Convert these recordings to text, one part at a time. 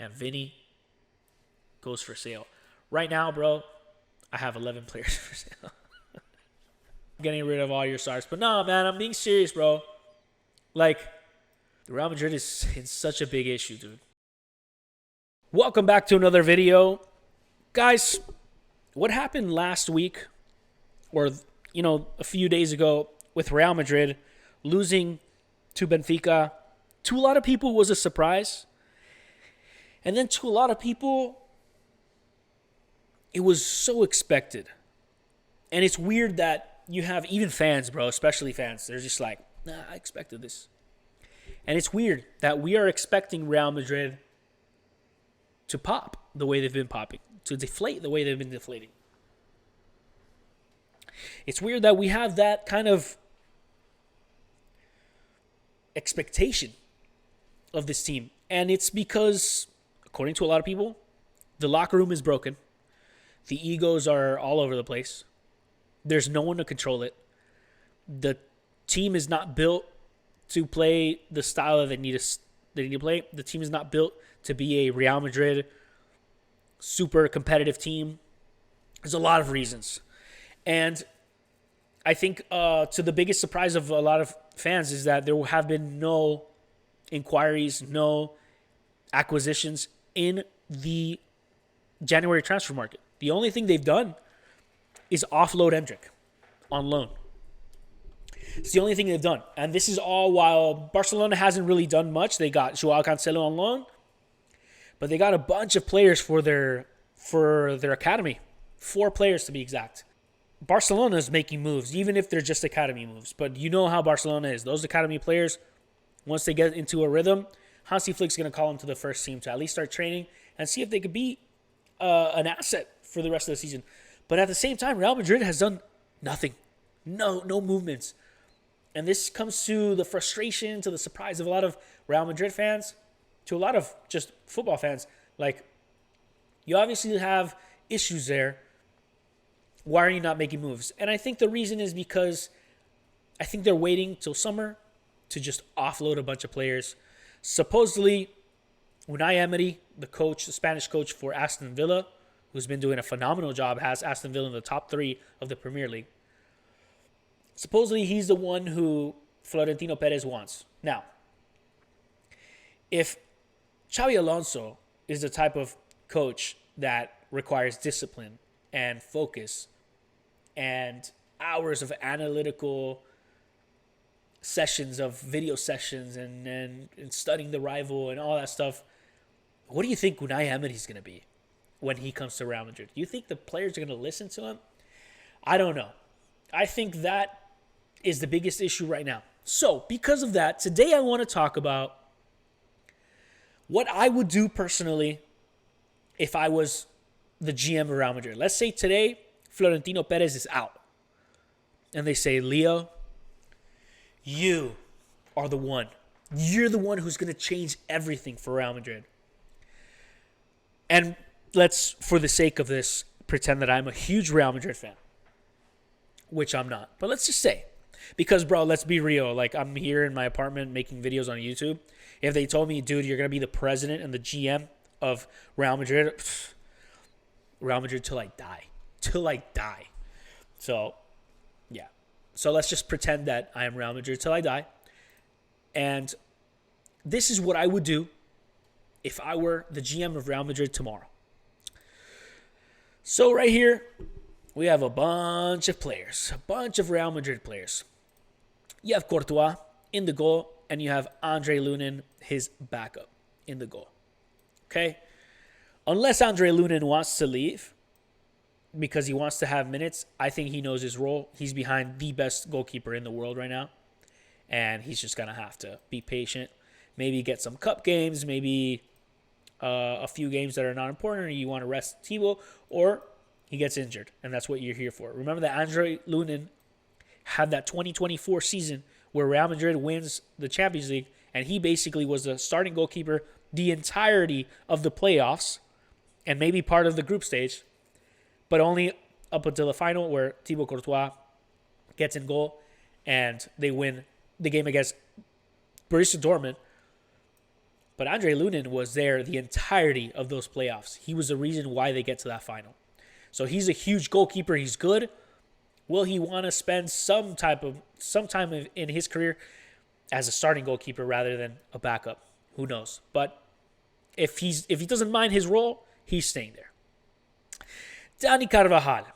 and Vinny goes for sale. Right now, bro, I have 11 players for sale. Getting rid of all your stars. But no, man, I'm being serious, bro. Like, Real Madrid is in such a big issue, dude. Welcome back to another video. Guys, what happened last week, or, a few days ago with Real Madrid losing to Benfica, to a lot of people was a surprise. And then to a lot of people, it was so expected. And it's weird that you have even fans, bro, especially fans. They're just like, nah, I expected this. And it's weird that we are expecting Real Madrid to pop the way they've been popping, to deflate the way they've been deflating. It's weird that we have that kind of expectation of this team. And it's because, according to a lot of people, the locker room is broken. The egos are all over the place. There's no one to control it. The team is not built to play the style that they need to play. The team is not built to be a Real Madrid super competitive team. There's a lot of reasons. And I think to the biggest surprise of a lot of fans is that there have been no inquiries, no acquisitions in the January transfer market. The only thing they've done is offload Endrick on loan. It's the only thing they've done. And this is all while Barcelona hasn't really done much. They got Joao Cancelo on loan, but they got a bunch of players for their academy. 4 players to be exact. Barcelona is making moves, even if they're just academy moves. But you know how Barcelona is. Those academy players, once they get into a rhythm, Hansi Flick's going to call them to the first team to at least start training and see if they could be an asset for the rest of the season. But at the same time, Real Madrid has done nothing. No movements. And this comes to the frustration, to the surprise of a lot of Real Madrid fans, to a lot of just football fans. Like, you obviously have issues there. Why are you not making moves? And I think the reason is because I think they're waiting till summer to just offload a bunch of players. Supposedly, Unai Emery, the Spanish coach for Aston Villa, who's been doing a phenomenal job, has Aston Villa in the top 3 of the Premier League. Supposedly, he's the one who Florentino Perez wants. Now, if Xabi Alonso is the type of coach that requires discipline and focus and hours of analytical sessions, of video sessions, and studying the rival and all that stuff, what do you think Unai Emery's going to be when he comes to Real Madrid? Do you think the players are going to listen to him? I don't know. I think that is the biggest issue right now. So, because of that, today I want to talk about what I would do personally if I was the GM of Real Madrid. Let's say today, Florentino Perez is out. And they say, Leo, you are the one. You're the one who's going to change everything for Real Madrid. And let's, for the sake of this, pretend that I'm a huge Real Madrid fan, which I'm not. But let's just say, because, bro, let's be real. Like, I'm here in my apartment making videos on YouTube. If they told me, dude, you're going to be the president and the GM of Real Madrid, Real Madrid till I die. Till I die. So, yeah. So let's just pretend that I am Real Madrid till I die. And this is what I would do if I were the GM of Real Madrid tomorrow. So right here, we have a bunch of players. A bunch of Real Madrid players. You have Courtois in the goal, and you have Andre Lunin, his backup, in the goal. Okay? Unless Andre Lunin wants to leave because he wants to have minutes, I think he knows his role. He's behind the best goalkeeper in the world right now, and he's just going to have to be patient. Maybe get some cup games, maybe a few games that are not important, or you want to rest Thibaut, or he gets injured, and that's what you're here for. Remember that Andre Lunin had that 2024 season where Real Madrid wins the Champions League, and he basically was the starting goalkeeper the entirety of the playoffs and maybe part of the group stage, but only up until the final where Thibaut Courtois gets in goal and they win the game against Borussia Dortmund But Andre Lunin was there the entirety of those playoffs. He was the reason why they get to that final. So he's a huge goalkeeper. He's good. Will he want to spend some time in his career as a starting goalkeeper rather than a backup? Who knows? But if he doesn't mind his role, he's staying there. Dani Carvajal,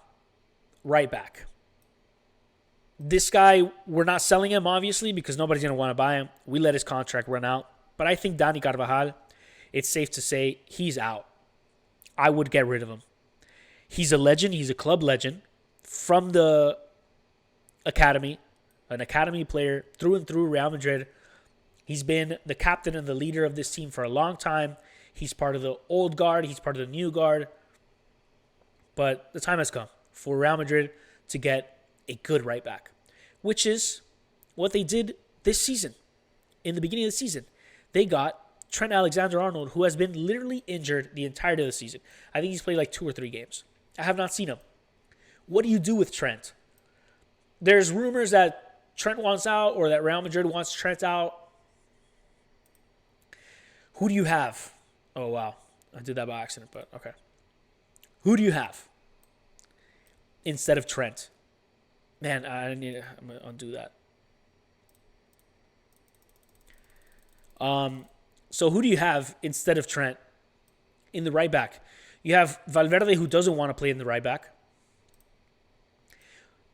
right back. This guy, we're not selling him, obviously, because nobody's going to want to buy him. We let his contract run out. But I think Dani Carvajal, it's safe to say he's out. I would get rid of him. He's a legend. He's a club legend from the academy, an academy player through and through Real Madrid. He's been the captain and the leader of this team for a long time. He's part of the old guard. He's part of the new guard. But the time has come for Real Madrid to get a good right back, which is what they did this season. In the beginning of the season, they got Trent Alexander-Arnold, who has been literally injured the entirety of the season. I think he's played like 2 or 3 games. I have not seen him. What do you do with Trent? There's rumors that Trent wants out or that Real Madrid wants Trent out. Who do you have? Oh, wow. I did that by accident, but okay. Who do you have instead of Trent? Man, I'm going to undo that. So who do you have instead of Trent in the right back? You have Valverde, who doesn't want to play in the right back.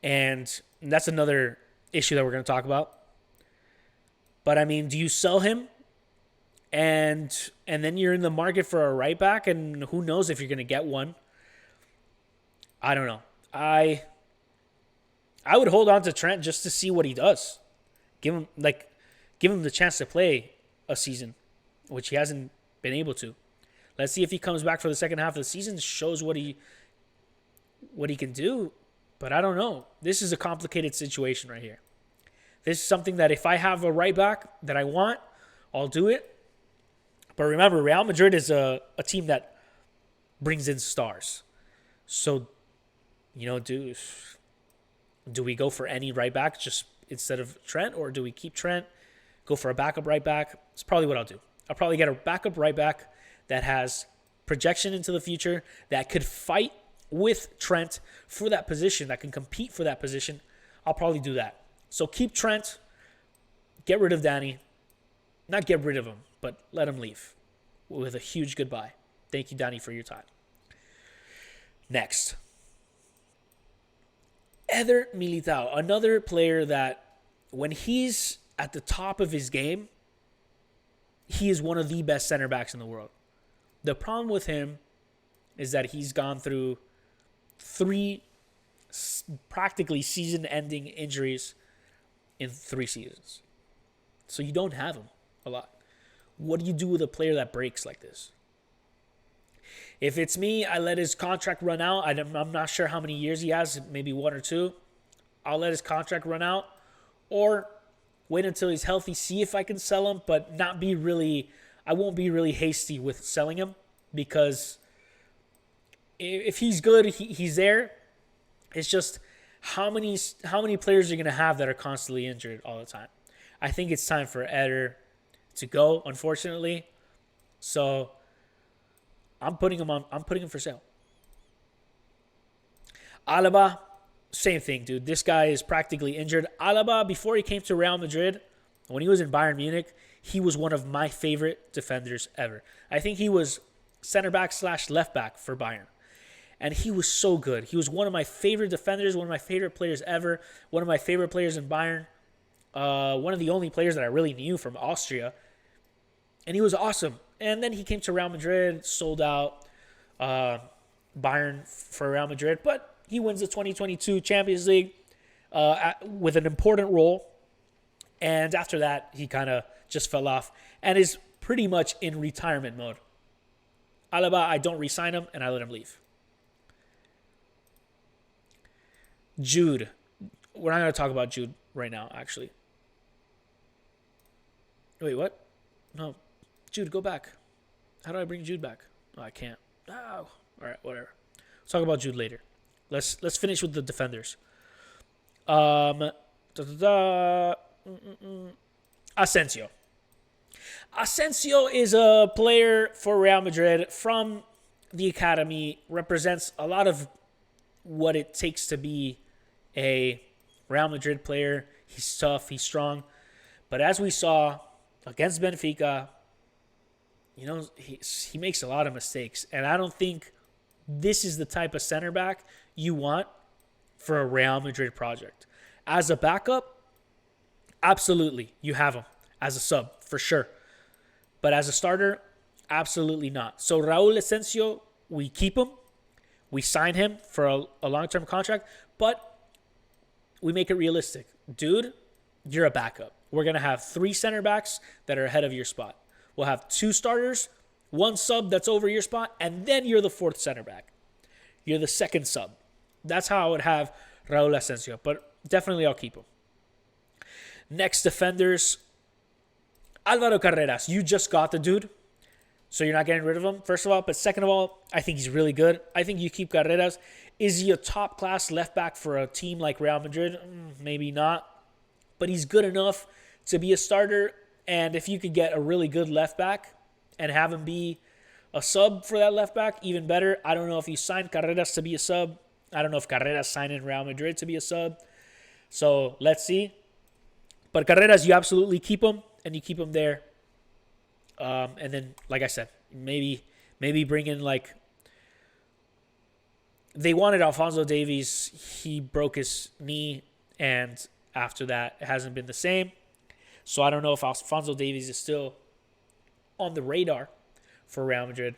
And that's another issue that we're going to talk about. But, I mean, do you sell him? And then you're in the market for a right back, and who knows if you're going to get one. I don't know. I would hold on to Trent just to see what he does. Give him the chance to play a season, which he hasn't been able to. Let's see if he comes back for the second half of the season, shows what he can do. But I don't know. This is a complicated situation right here. This is something that if I have a right back that I want, I'll do it. But remember, Real Madrid is a team that brings in stars. So, do we go for any right back just instead of Trent, or do we keep Trent, go for a backup right back? It's probably what I'll do. I'll probably get a backup right back that has projection into the future, that could fight with Trent for that position, that can compete for that position. I'll probably do that. So keep Trent, get rid of Danny. Not get rid of him, but let him leave with a huge goodbye. Thank you, Danny, for your time. Next. Eder Militao, another player that when he's at the top of his game, he is one of the best center backs in the world. The problem with him is that he's gone through 3 practically season-ending injuries in 3 seasons. So you don't have him a lot. What do you do with a player that breaks like this? If it's me, I let his contract run out. I'm not sure how many years he has, maybe 1 or 2. I'll let his contract run out. Or wait until he's healthy, see if I can sell him, but I won't be really hasty with selling him, because if he's good, he's there. It's just how many players are you going to have that are constantly injured all the time? I think it's time for Eder to go, unfortunately. So I'm putting him for sale. Alaba, same thing, dude. This guy is practically injured. Alaba, before he came to Real Madrid, when he was in Bayern Munich, he was one of my favorite defenders ever. I think he was center back / left back for Bayern. And he was so good. He was one of my favorite defenders, one of my favorite players ever, one of my favorite players in Bayern, one of the only players that I really knew from Austria. And he was awesome. And then he came to Real Madrid, sold out Bayern for Real Madrid. But he wins the 2022 Champions League with an important role. And after that, he kind of just fell off and is pretty much in retirement mode. Alaba, I don't re-sign him, and I let him leave. Jude. We're not going to talk about Jude right now, actually. Wait, what? No. Jude, go back. How do I bring Jude back? Oh, I can't. Oh. All right, whatever. Let's talk about Jude later. Let's finish with the defenders. Asensio. Asensio is a player for Real Madrid from the academy, represents a lot of what it takes to be a Real Madrid player. He's tough, he's strong. But as we saw against Benfica, he makes a lot of mistakes. And I don't think this is the type of center back you want for a Real Madrid project. As a backup, absolutely, you have him. As a sub, for sure. But as a starter, absolutely not. So Raul Asensio, we keep him. We sign him for a long-term contract. But we make it realistic. Dude, you're a backup. We're going to have 3 center backs that are ahead of your spot. We'll have 2 starters, 1 sub that's over your spot, and then you're the 4th center back. You're the 2nd sub. That's how I would have Raul Asensio. But definitely I'll keep him. Next defenders, Alvaro Carreras. You just got the dude, so you're not getting rid of him, first of all. But second of all, I think he's really good. I think you keep Carreras. Is he a top-class left back for a team like Real Madrid? Maybe not. But he's good enough to be a starter. And if you could get a really good left back and have him be a sub for that left back, even better. I don't know if you signed Carreras to be a sub. I don't know if Carreras signed in Real Madrid to be a sub. So let's see. But Carreras, you absolutely keep him, and you keep him there. And then, like I said, maybe bring in they wanted Alphonso Davies. He broke his knee, and after that, it hasn't been the same. So I don't know if Alphonso Davies is still on the radar for Real Madrid.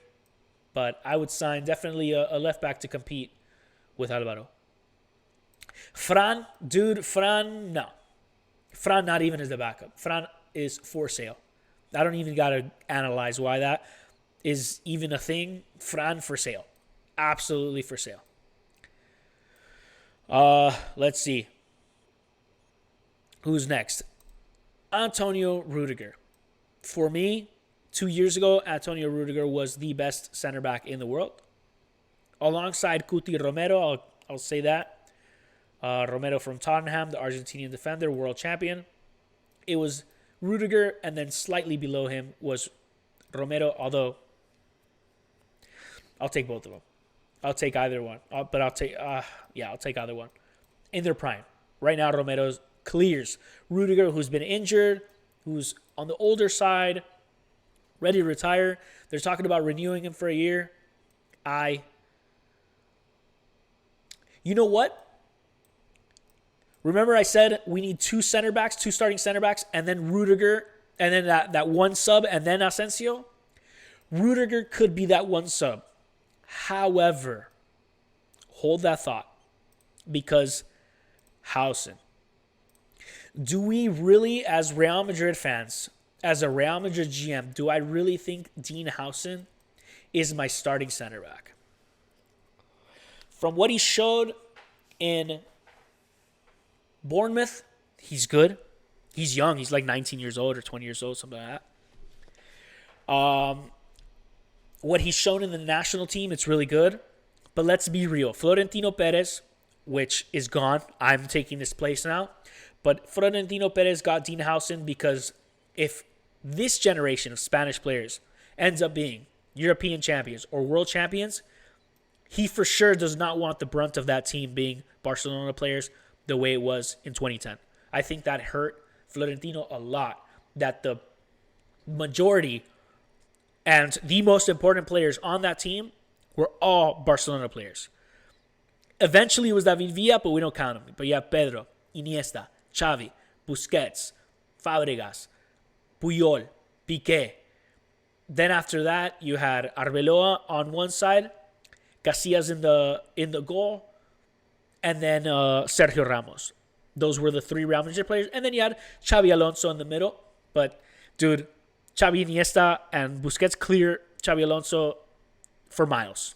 But I would sign definitely a left back to compete with Alvaro. Fran, no. Fran not even as the backup. Fran is for sale. I don't even got to analyze why that is even a thing. Fran for sale. Absolutely for sale. Let's see. Who's next? Antonio Rudiger. For me, 2 years ago, Antonio Rudiger was the best center back in the world. Alongside Cuti Romero, I'll say that. Romero from Tottenham, the Argentinian defender, world champion. It was Rudiger, and then slightly below him was Romero, although I'll take both of them. I'll take either one. I'll take either one. In their prime. Right now, Romero clears Rudiger, who's been injured, who's on the older side, ready to retire. They're talking about renewing him for a year. You know what? Remember I said we need 2 starting center backs, and then Rudiger, and then that one sub, and then Asensio? Rudiger could be that one sub. However, hold that thought, because Hausen. Do we really, as Real Madrid fans, as a Real Madrid GM, do I really think Dean Hausen is my starting center back? From what he showed in Bournemouth, he's good. He's young. He's like 19 years old or 20 years old, something like that. What he's shown in the national team, it's really good. But let's be real. Florentino Perez, which is gone. I'm taking his place now. But Florentino Perez got Dean Hausen because if this generation of Spanish players ends up being European champions or world champions, he for sure does not want the brunt of that team being Barcelona players the way it was in 2010. I think that hurt Florentino a lot, that the majority and the most important players on that team were all Barcelona players. Eventually it was David Villa, but we don't count him. But you have Pedro, Iniesta, Xavi, Busquets, Fabregas, Puyol, Piqué. Then after that, you had Arbeloa on one side, Casillas in the goal, and then Sergio Ramos. Those were the 3 Real Madrid players. And then you had Xabi Alonso in the middle. But, dude, Xavi, Iniesta, and Busquets clear Xabi Alonso for miles.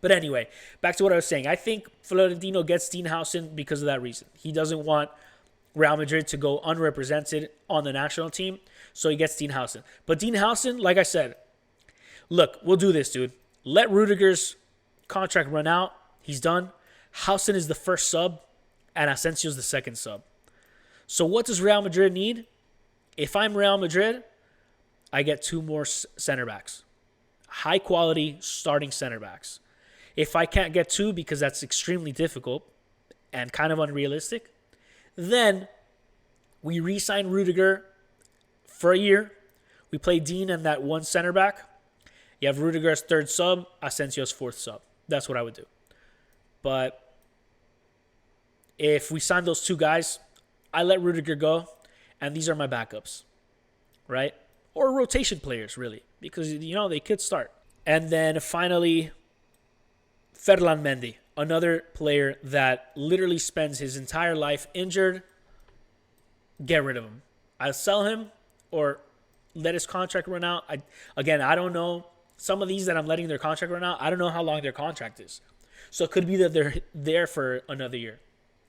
But anyway, back to what I was saying. I think Florentino gets Dean Hausen because of that reason. He doesn't want Real Madrid to go unrepresented on the national team, so he gets Dean Hausen. But Dean Hausen, like I said, look, we'll do this, dude. Let Rudiger's contract run out. He's done. Hausen is the first sub, and Asensio is the second sub. So what does Real Madrid need? If I'm Real Madrid, I get 2 more center backs. High quality starting center backs. If I can't get 2 because that's extremely difficult and kind of unrealistic, then we re-sign Rudiger for a year. We play Dean and that 1 center back. You have Rudiger as 3rd sub, Asensio's 4th sub. That's what I would do. But if we sign those 2 guys, I let Rudiger go, and these are my backups, right? Or rotation players, really, because, they could start. And then finally, Ferland Mendy, another player that literally spends his entire life injured. Get rid of him. I'll sell him or let his contract run out. I don't know. Some of these that I'm letting their contract run out, I don't know how long their contract is. So it could be that they're there for another year.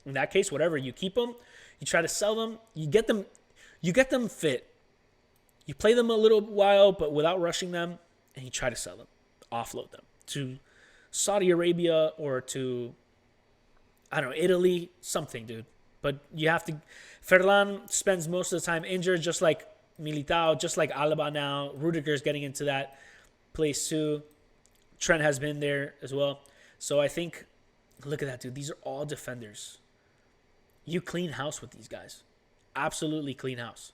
In that case, whatever, you keep them, you try to sell them, you get them fit. You play them a little while, but without rushing them, and you try to sell them, offload them to Saudi Arabia or to, Italy, something, dude. But you have to. Ferland spends most of the time injured, just like Militao, just like Alaba now. Rudiger's getting into that place too. Trent has been there as well. So I think, look at that, dude. These are all defenders. You clean house with these guys. Absolutely clean house.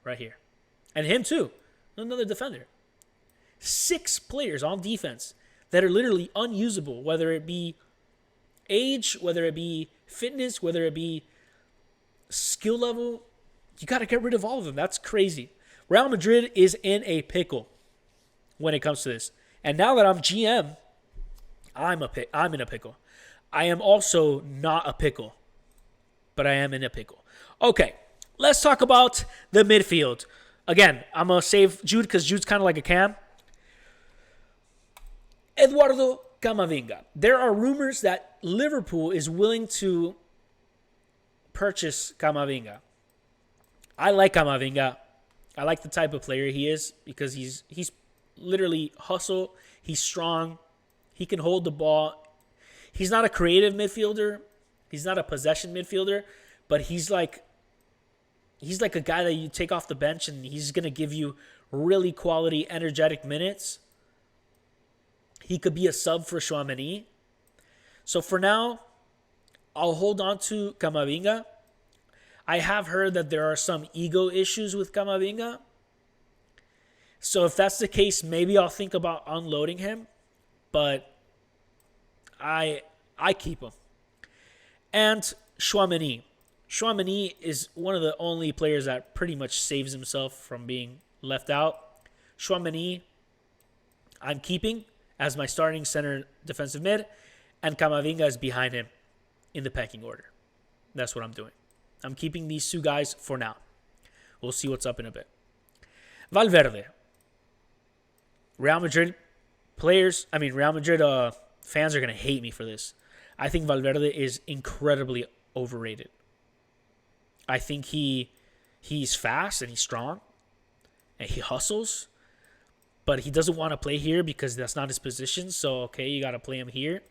Right here. And him too. Another defender. 6 players on defense that are literally unusable, whether it be age, whether it be fitness, whether it be skill level. You got to get rid of all of them. That's crazy. Real Madrid is in a pickle when it comes to this. And now that I'm GM, I'm in a pickle. I am also not a pickle, but I am in a pickle. Okay, let's talk about the midfield. Again, I'm going to save Jude because Jude's kind of like a Cam. Eduardo Camavinga. There are rumors that Liverpool is willing to purchase Camavinga. I like Camavinga. I like the type of player he is because he's literally hustle. He's strong. He can hold the ball. He's not a creative midfielder. He's not a possession midfielder, but he's like a guy that you take off the bench and he's going to give you really quality, energetic minutes. He could be a sub for Tchouaméni. So for now, I'll hold on to Camavinga. I have heard that there are some ego issues with Camavinga. So if that's the case, maybe I'll think about unloading him. But I keep him. And Tchouaméni. Tchouaméni is one of the only players that pretty much saves himself from being left out. Tchouaméni, I'm keeping as my starting center defensive mid. And Camavinga is behind him in the pecking order. That's what I'm doing. I'm keeping these 2 guys for now. We'll see what's up in a bit. Valverde. Real Madrid fans are going to hate me for this. I think Valverde is incredibly overrated. I think he's fast and he's strong and he hustles, but he doesn't want to play here because that's not his position. So, okay, you got to play him here.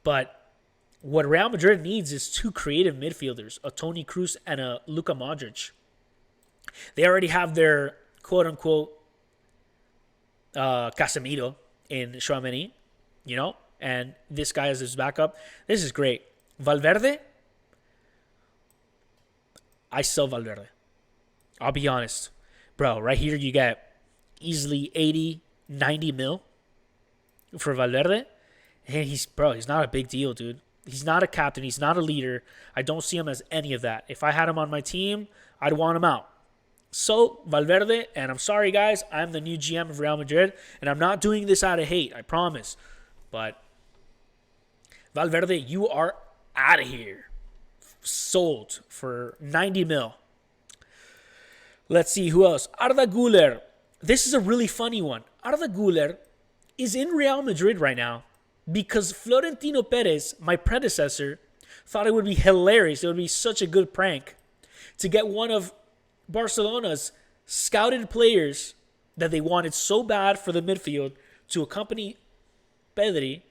But what Real Madrid needs is 2 creative midfielders, a Toni Kroos and a Luka Modric. They already have their quote-unquote Casemiro in Tchouaméni, and this guy is his backup. This is great. Valverde, I sell Valverde. I'll be honest. Bro, right here you get easily 80, 90 mil for Valverde. And he's not a big deal, dude. He's not a captain. He's not a leader. I don't see him as any of that. If I had him on my team, I'd want him out. So, Valverde, and I'm sorry, guys, I'm the new GM of Real Madrid, and I'm not doing this out of hate, I promise. But, Valverde, you are out of here. Sold for 90 mil. Let's see, who else? Arda Güler. This is a really funny one. Arda Güler is in Real Madrid right now because Florentino Perez, my predecessor, thought it would be hilarious. It would be such a good prank to get one of Barcelona's scouted players that they wanted so bad for the midfield to accompany Pedri,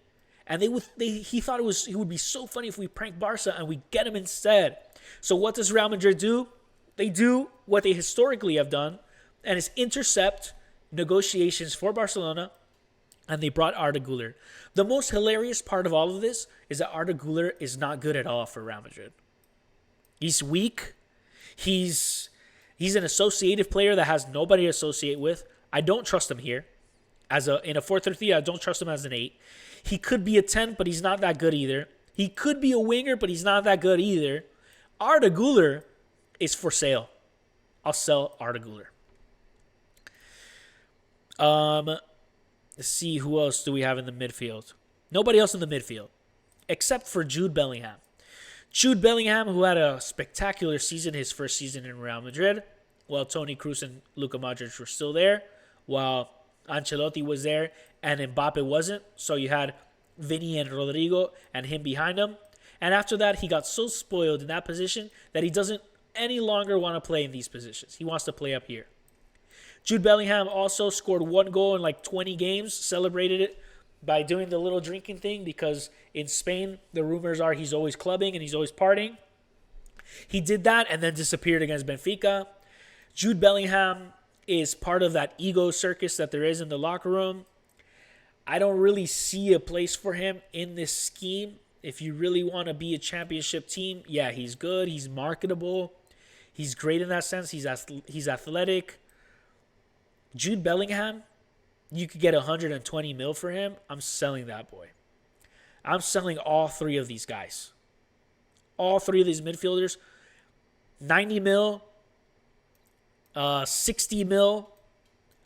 and he thought it would be so funny if we prank Barca and we get him instead. So what does Real Madrid do? They do what they historically have done, and his intercept negotiations for Barcelona, and they brought Arda Güler. The most hilarious part of all of this is that Arda Güler is not good at all for Real Madrid. He's weak. He's an associative player that has nobody to associate with. I don't trust him here. In a 4-3-3, I don't trust him as an 8. He could be a 10, but he's not that good either. He could be a winger, but he's not that good either. Arda Güler is for sale. I'll sell Arda Güler. Let's see, who else do we have in the midfield? Nobody else in the midfield, except for Jude Bellingham. Jude Bellingham, who had a spectacular season, his first season in Real Madrid, while Toni Kroos and Luka Modric were still there, while Ancelotti was there and Mbappe wasn't. So you had Vinny and Rodrigo and him behind him. And after that, he got so spoiled in that position that he doesn't any longer want to play in these positions. He wants to play up here. Jude Bellingham also scored 1 goal in like 20 games, celebrated it by doing the little drinking thing because in Spain, the rumors are he's always clubbing and he's always partying. He did that and then disappeared against Benfica. Jude Bellingham is part of that ego circus that there is in the locker room. I don't really see a place for him in this scheme. If you really want to be a championship team, yeah, he's good. He's marketable. He's great in that sense. He's athletic. Jude Bellingham, you could get 120 mil for him. I'm selling that boy. I'm selling all 3 of these guys. All 3 of these midfielders. 90 mil, 60 mil,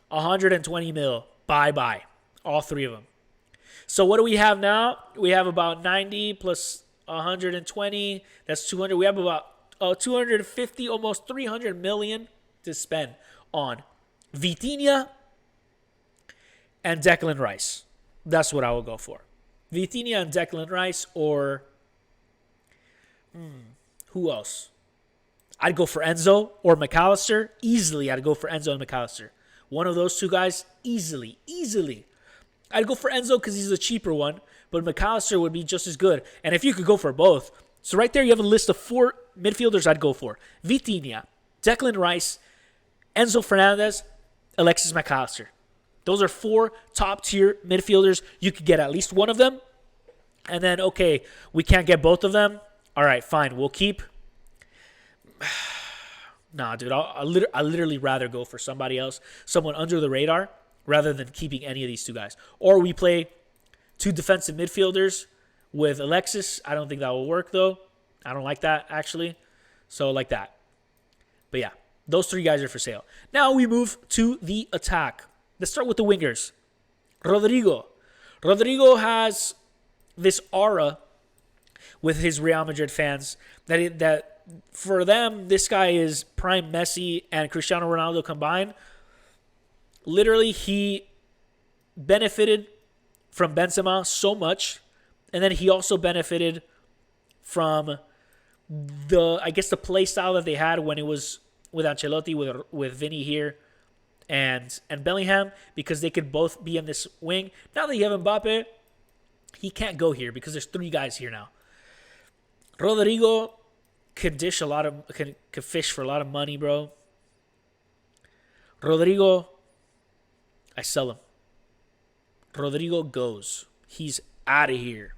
120 mil. Bye-bye. All 3 of them. So what do we have now? We have about 90 plus 120. That's 200. We have about 250, almost 300 million to spend on Vitinha and Declan Rice. That's what I will go for. Vitinha and Declan Rice, or who else? I'd go for Enzo or McAllister. Easily, I'd go for Enzo and McAllister. One of those 2 guys, easily. I'd go for Enzo because he's a cheaper one, but McAllister would be just as good. And if you could go for both. So right there, you have a list of 4 midfielders I'd go for. Vitinha, Declan Rice, Enzo Fernandez, Alexis McAllister. Those are 4 top-tier midfielders. You could get at least one of them. And then, okay, we can't get both of them. All right, fine. We'll keep. Nah, dude. I'd literally rather go for somebody else, someone under the radar, rather than keeping any of these 2 guys. Or we play 2 defensive midfielders with Alexis. I don't think that will work, though. I don't like that, actually. So, like that. But, yeah. Those 3 guys are for sale. Now we move to the attack. Let's start with the wingers. Rodrigo. Rodrigo has this aura with his Real Madrid fans that for them, this guy is prime Messi and Cristiano Ronaldo combined. Literally, he benefited from Benzema so much, and then he also benefited from the play style that they had when it was with Ancelotti, with Vinny here, and Bellingham, because they could both be in this wing. Now that you have Mbappe, he can't go here because there's 3 guys here now. Rodrigo could fish for a lot of money, bro. Rodrigo, I sell him. Rodrigo goes. He's out of here.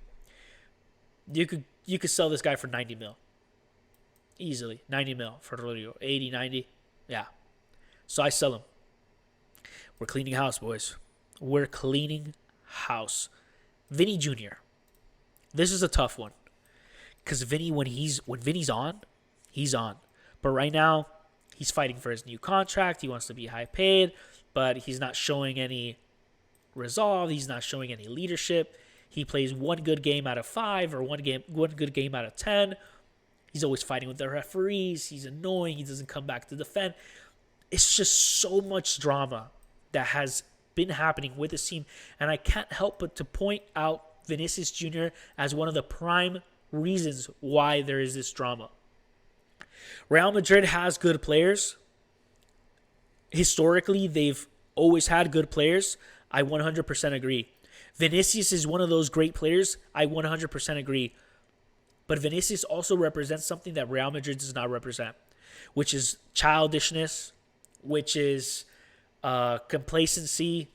You could sell this guy for 90 mil. Easily. 90 mil for Rodrigo. 80, 90. Yeah. So I sell him. We're cleaning house, boys. We're cleaning house. Vinny Jr. This is a tough one. Because Vinny, when Vinny's on, he's on. But right now, he's fighting for his new contract. He wants to be high paid, but he's not showing any resolve. He's not showing any leadership. He plays 1 good game out of 5 or one good game out of 10. He's always fighting with the referees. He's annoying. He doesn't come back to defend. It's just so much drama that has been happening with this team. And I can't help but to point out Vinicius Jr. as one of the prime reasons why there is this drama. Real Madrid has good players. Historically, they've always had good players. I 100% agree. Vinicius is one of those great players. I 100% agree. But Vinicius also represents something that Real Madrid does not represent, which is childishness, which is complacency,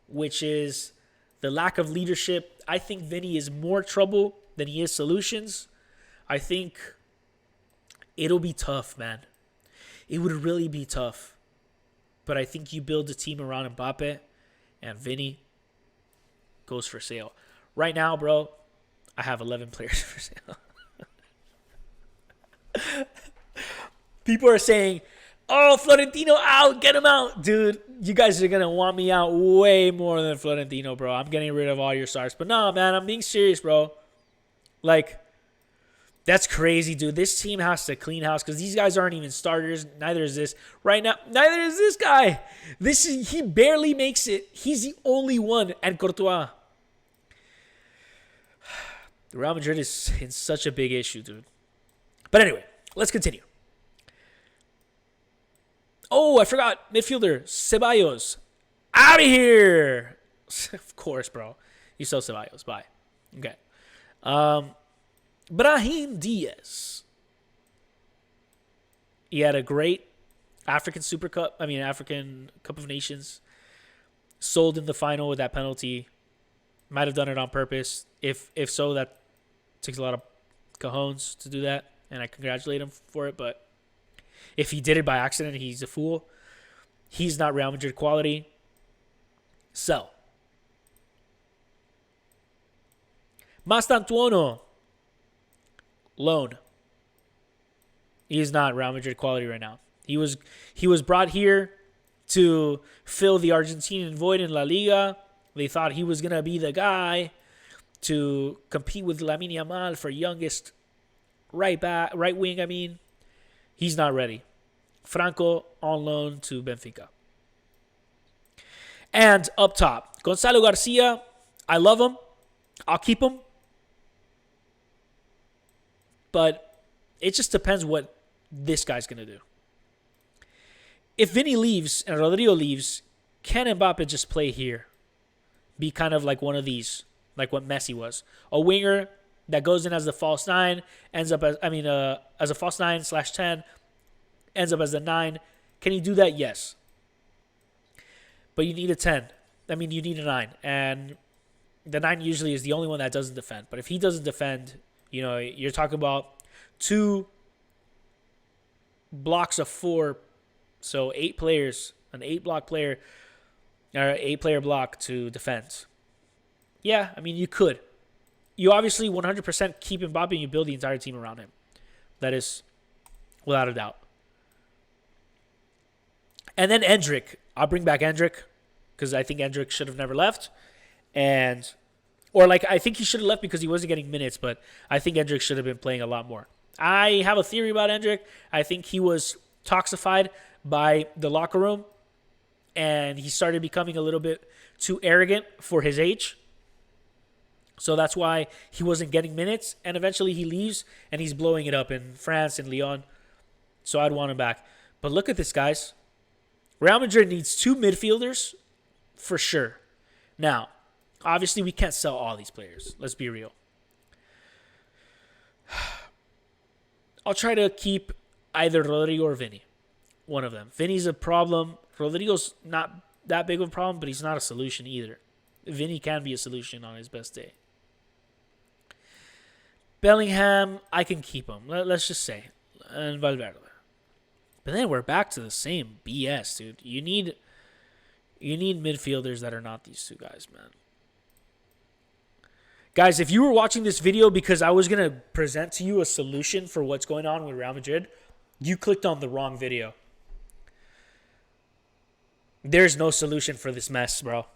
which is the lack of leadership. I think Vinny is more trouble than he is solutions. I think it'll be tough, man. It would really be tough. But I think you build a team around Mbappe, and Vinny goes for sale. Right now, bro, I have 11 players for sale. People are saying, oh, Florentino out, get him out. Dude, you guys are going to want me out way more than Florentino, bro. I'm getting rid of all your stars. But no, man, I'm being serious, bro. Like, that's crazy, dude. This team has to clean house because these guys aren't even starters. Neither is this. Right now, neither is this guy. He barely makes it. He's the only one. And Courtois. Real Madrid is in such a big issue, dude. But anyway, let's continue. Oh, I forgot. Midfielder, Ceballos. Out of here. Of course, bro. You sell Ceballos. Bye. Okay. Brahim Diaz. He had a great African Cup of Nations. Sold in the final with that penalty. Might have done it on purpose. If so, that takes a lot of cojones to do that. And I congratulate him for it. But if he did it by accident, he's a fool. He's not Real Madrid quality. So, Mastantuono, loan. He's not Real Madrid quality right now. He was brought here to fill the Argentinian void in La Liga. They thought he was gonna be the guy to compete with Lamine Yamal for youngest right wing. I mean, he's not ready. Franco on loan to Benfica. And up top, Gonzalo Garcia. I love him. I'll keep him. But it just depends what this guy's going to do. If Vinny leaves and Rodrigo leaves, can Mbappe just play here? Be kind of like one of these, like what Messi was. A winger that goes in as the false nine, ends up as a false 9/10, ends up as the 9. Can he do that? Yes. But you need a 10. You need a 9. And the 9 usually is the only one that doesn't defend. But if he doesn't defend, you're talking about 2 blocks of 4. So 8 players, an 8-block player, or 8-player block to defend. Yeah, you could. You obviously 100% keep Mbappe and you build the entire team around him. That is without a doubt. And then Endrick. I'll bring back Endrick because I think Endrick should have never left. I think he should have left because he wasn't getting minutes, but I think Endrick should have been playing a lot more. I have a theory about Endrick. I think he was toxified by the locker room and he started becoming a little bit too arrogant for his age. So that's why he wasn't getting minutes. And eventually he leaves and he's blowing it up in France and Lyon. So I'd want him back. But look at this, guys. Real Madrid needs 2 midfielders for sure. Now, obviously we can't sell all these players. Let's be real. I'll try to keep either Rodrigo or Vinny. One of them. Vinny's a problem. Rodrigo's not that big of a problem, but he's not a solution either. Vinny can be a solution on his best day. Bellingham, I can keep him. Let's just say. And Valverde. But then we're back to the same BS, dude. You need midfielders that are not these 2 guys, man. Guys, if you were watching this video because I was going to present to you a solution for what's going on with Real Madrid, you clicked on the wrong video. There's no solution for this mess, bro.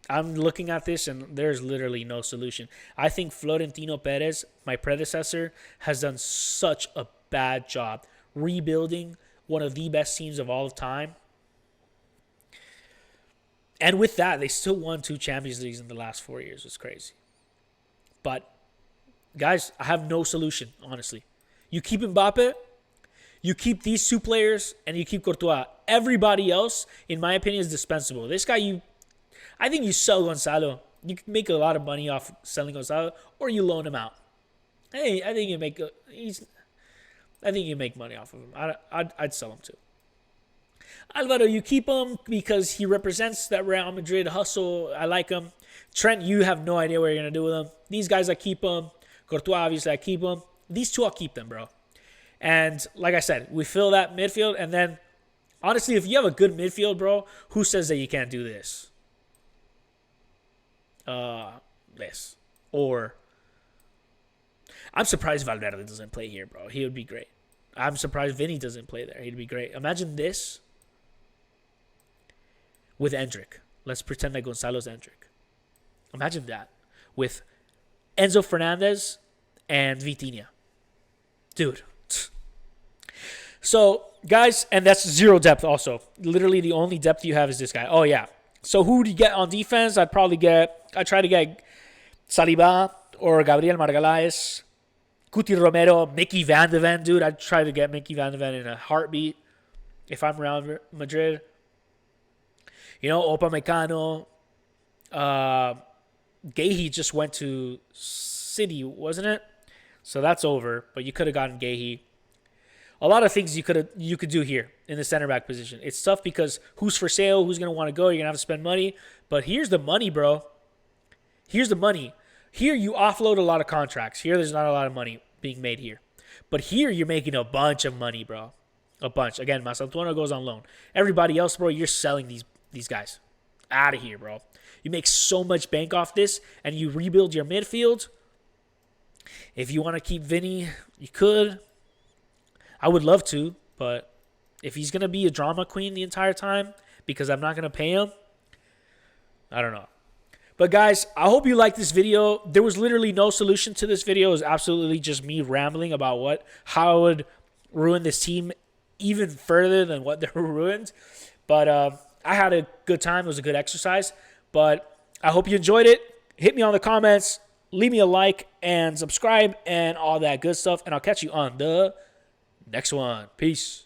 I'm looking at this and there's literally no solution. I think Florentino Perez, my predecessor, has done such a bad job rebuilding one of the best teams of all time. And with that, they still won 2 Champions Leagues in the last 4 years. It's crazy. But, guys, I have no solution, honestly. You keep Mbappe, you keep these 2 players, and you keep Courtois. Everybody else, in my opinion, is dispensable. This guy, I think you sell Gonzalo. You can make a lot of money off selling Gonzalo, or you loan him out. Hey, I think you make money off of him. I'd sell him too. Alvaro, you keep him because he represents that Real Madrid hustle. I like him. Trent, you have no idea what you're going to do with him. These guys, I keep him. Courtois, obviously, I keep him. These two, I'll keep them, bro. And like I said, we fill that midfield. And then, honestly, if you have a good midfield, bro, who says that you can't do this? This. Or, I'm surprised Valverde doesn't play here, bro. He would be great. I'm surprised Vinny doesn't play there. He'd be great. Imagine this with Endrick. Let's pretend that Gonzalo's Endrick. Imagine that with Enzo Fernandez and Vitinha. Dude. So, guys, and that's zero depth also. Literally the only depth you have is this guy. Oh, yeah. So who do you get on defense? I'd try to get Saliba or Gabriel Margalhaes, Cuti Romero, Mickey Van de Ven. Dude, I'd try to get Mickey Van de Ven in a heartbeat if I'm around Madrid. You know, Upamecano. Gahey just went to City, wasn't it? So that's over. But you could have gotten Gahey. A lot of things you could do here in the center back position. It's tough because who's for sale, who's going to want to go, you're going to have to spend money. But here's the money, bro. Here's the money. Here you offload a lot of contracts. Here there's not a lot of money being made here. But here you're making a bunch of money, bro. A bunch. Again, Masantuono goes on loan. Everybody else, bro, you're selling these guys. Out of here, bro. You make so much bank off this and you rebuild your midfield. If you want to keep Vinny, you could. I would love to, but if he's going to be a drama queen the entire time because I'm not going to pay him, I don't know. But guys, I hope you liked this video. There was literally no solution to this video. It was absolutely just me rambling about how I would ruin this team even further than what they were ruined. But I had a good time. It was a good exercise. But I hope you enjoyed it. Hit me on the comments. Leave me a like and subscribe and all that good stuff. And I'll catch you on the next one. Peace.